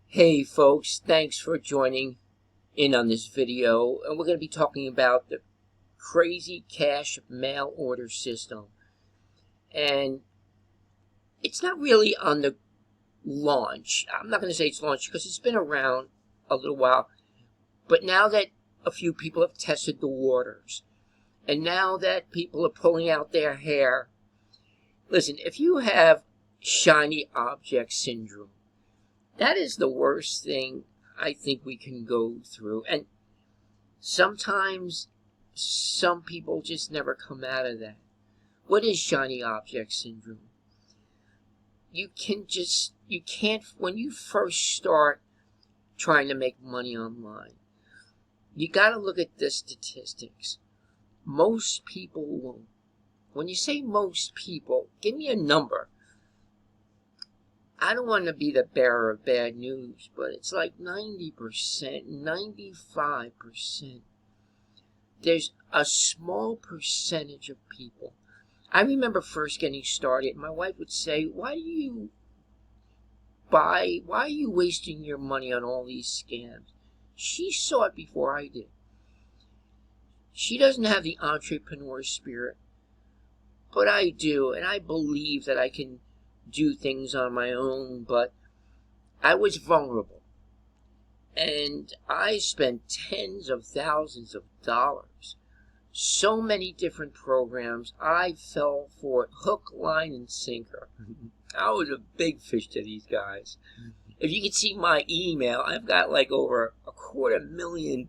Hey folks, thanks for joining in on this video, and we're going to be talking about the crazy cash mail order system. And it's not really on the launch. I'm not going to say it's launched because it's been around a little while, but now that a few people have tested the waters, and now that people are pulling out their hair, listen, if you have shiny object syndrome, that is the worst thing I think we can go through. And sometimes some people just never come out of that. What is shiny object syndrome? You can't, when you first start trying to make money online, you got to look at the statistics. Most people won't. When you say most people, give me a number. I don't want to be the bearer of bad news, but it's like 90%, 95%. There's a small percentage of people. I remember first getting started, my wife would say, why are you wasting your money on all these scams? She saw it before I did. She doesn't have the entrepreneur spirit, but I do, and I believe that I can do things on my own, but I was vulnerable, and I spent tens of thousands of dollars. So many different programs. I fell for it, hook, line, and sinker. I was a big fish to these guys. If you could see my email, I've got like over 250,000.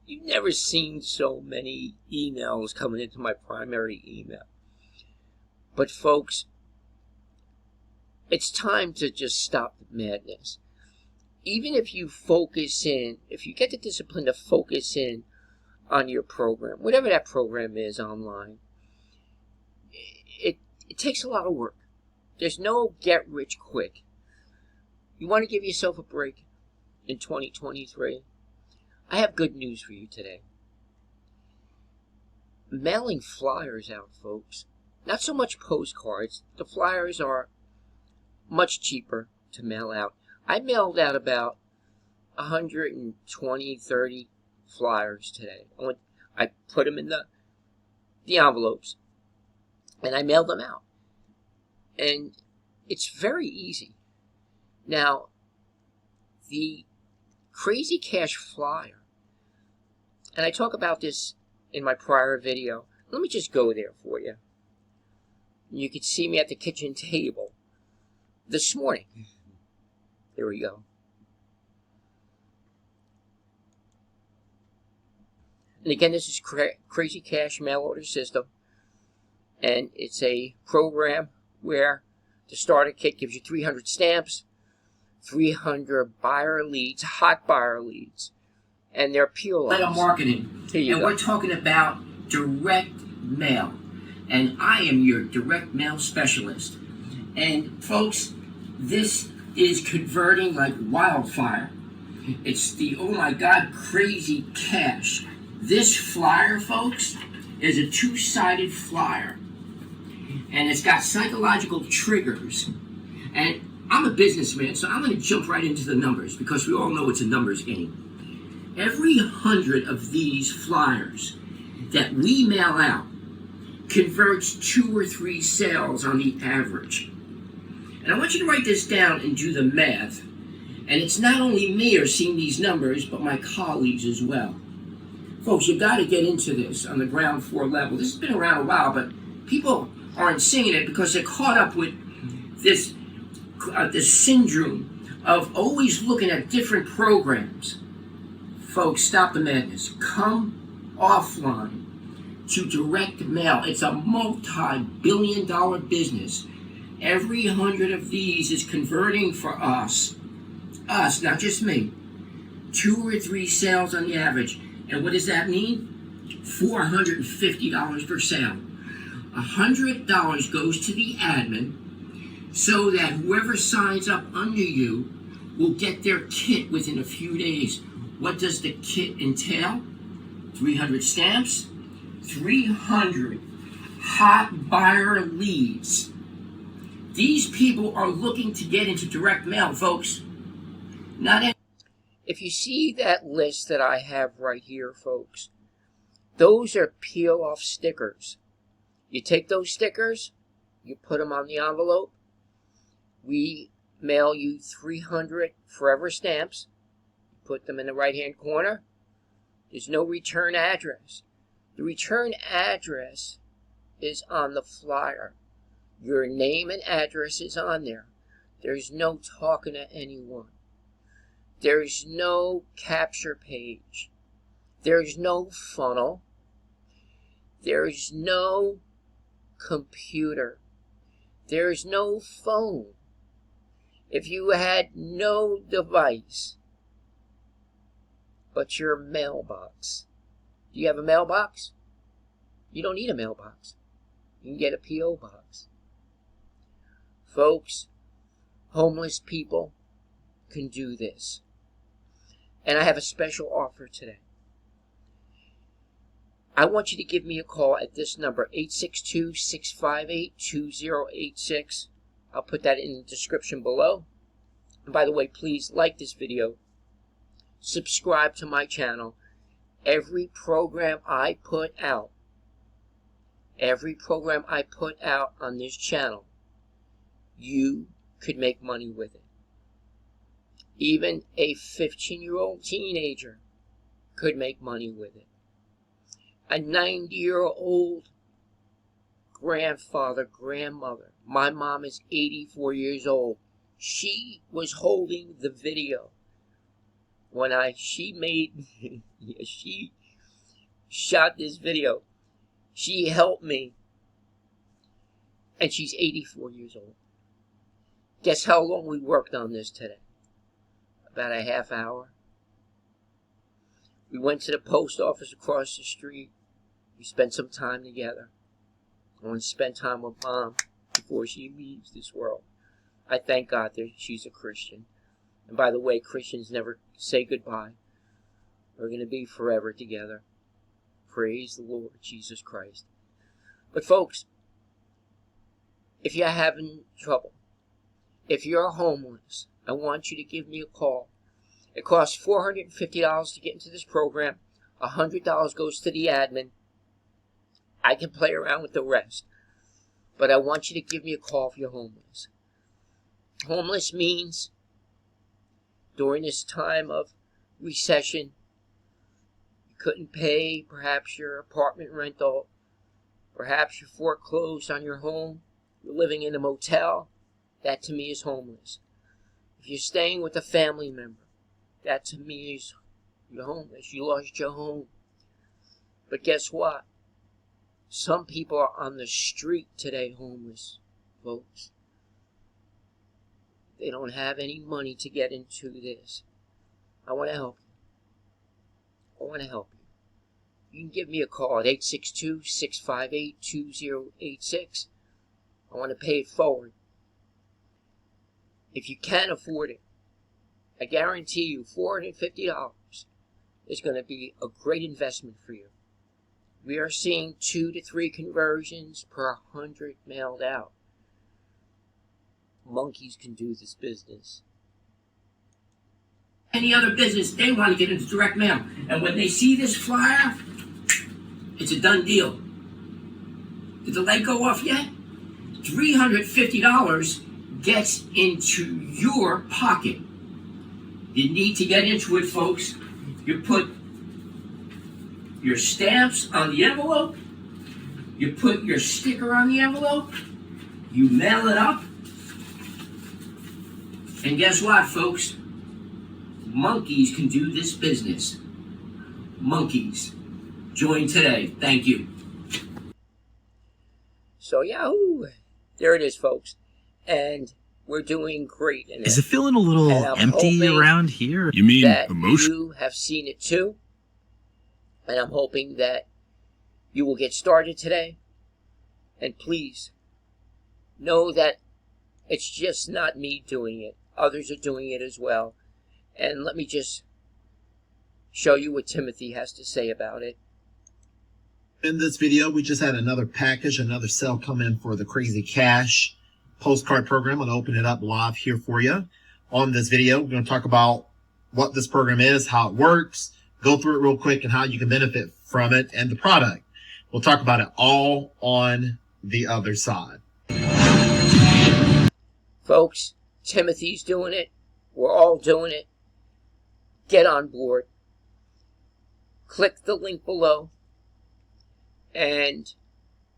You've never seen so many emails coming into my primary email. But folks, it's time to just stop the madness. Even if you focus in, if you get the discipline to focus in on your program, whatever that program is online, it takes a lot of work. There's no get rich quick. You want to give yourself a break in 2023? I have good news for you today. Mailing flyers out, folks. Not so much postcards. The flyers are much cheaper to mail out. I mailed out about 120, 30 flyers today. I put them in the envelopes, and I mailed them out. And it's very easy. Now, the Crazy Cash flyer, and I talk about this in my prior video. Let me just go there for you. You can see me at the kitchen table this morning. There we go. And again, this is Crazy Cash mail order system. And it's a program where the starter kit gives you 300 stamps, 300 buyer leads, hot buyer leads, and they're PO lines. Marketing. And we're talking about direct mail. And I am your direct mail specialist. And folks, this is converting like wildfire. It's the, oh my God, Crazy Cash. This flyer, folks, is a two-sided flyer. And it's got psychological triggers. And I'm a businessman, so I'm going to jump right into the numbers because we all know it's a numbers game. Every 100 of these flyers that we mail out converts 2 or 3 sales on the average. And I want you to write this down and do the math. And it's not only me who's seeing these numbers, but my colleagues as well. Folks, you've got to get into this on the ground floor level. This has been around a while, but people aren't seeing it because they're caught up with this syndrome of always looking at different programs. Folks, stop the madness. Come offline to direct mail. It's a multi-billion-dollar business. Every 100 of these is converting for us, not just me, 2 or 3 sales on the average. And what does that mean? $450 per sale. $100 goes to the admin so that whoever signs up under you will get their kit within a few days. What does the kit entail? 300 stamps, 300 hot buyer leads. These people are looking to get into direct mail, folks. Not any. If you see that list that I have right here, folks, those are peel-off stickers. You take those stickers, you put them on the envelope. We mail you 300 forever stamps. Put them in the right-hand corner. There's no return address. The return address is on the flyer. Your name and address is on there. There's no talking to anyone. There's no capture page. There's no funnel. There's no computer. There's no phone. If you had no device but your mailbox. Do you have a mailbox? You don't need a mailbox. You can get a P.O. box. Folks, homeless people can do this. And I have a special offer today. I want you to give me a call at this number, 862-658-2086. I'll put that in the description below. And by the way, please like this video. Subscribe to my channel. Every program I put out on this channel, you could make money with it. Even a 15-year-old teenager could make money with it. A 90-year-old grandfather, grandmother. My mom is 84 years old. She was holding the video when she shot this video. She helped me. And she's 84 years old. Guess how long we worked on this today? About a half hour. We went to the post office across the street. We spent some time together. I want to spend time with Mom before she leaves this world. I thank God that she's a Christian. And by the way, Christians never say goodbye. We're going to be forever together. Praise the Lord Jesus Christ. But folks, if you're having trouble, if you're homeless, I want you to give me a call. It costs $450 to get into this program. $100 goes to the admin. I can play around with the rest. But I want you to give me a call if you're homeless. Homeless means during this time of recession, you couldn't pay perhaps your apartment rental, perhaps you foreclosed on your home, you're living in a motel. That to me is homeless. If you're staying with a family member, that to me is you're homeless. You lost your home. But guess what? Some people are on the street today homeless, folks. They don't have any money to get into this. I want to help you. You can give me a call at 862-658-2086. I want to pay it forward. If you can afford it, I guarantee you $450 is going to be a great investment for you. We are seeing 2 to 3 conversions per 100 mailed out. Monkeys can do this business. Any other business, they want to get into direct mail. And when they see this flyer, it's a done deal. Did the light go off yet? $350 gets into your pocket. You need to get into it, folks. You put your stamps on the envelope. You put your sticker on the envelope. You mail it up. And guess what, folks? Monkeys can do this business. Monkeys. Join today. Thank you. So, yahoo! There it is, folks. And we're doing great in it. Is it feeling a little empty around here? You mean emotion? You have seen it too. And I'm hoping that you will get started today. And please, know that it's just not me doing it. Others are doing it as well. And let me just show you what Timothy has to say about it. In this video, we just had another package, another sale come in for the Crazy Cash postcard program. I'm going to open it up live here for you. On this video, we're going to talk about what this program is, how it works, go through it real quick, and how you can benefit from it and the product. We'll talk about it all on the other side. Folks, Timothy's doing it. We're all doing it. Get on board. Click the link below and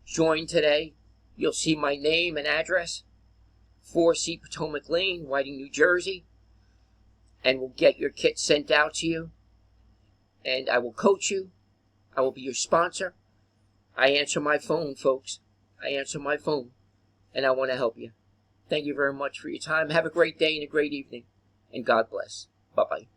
join today. You'll see my name and address, 4C Potomac Lane, Whiting, New Jersey, and we'll get your kit sent out to you. And I will coach you. I will be your sponsor. I answer my phone, folks. I answer my phone, and I want to help you. Thank you very much for your time. Have a great day and a great evening, and God bless. Bye-bye.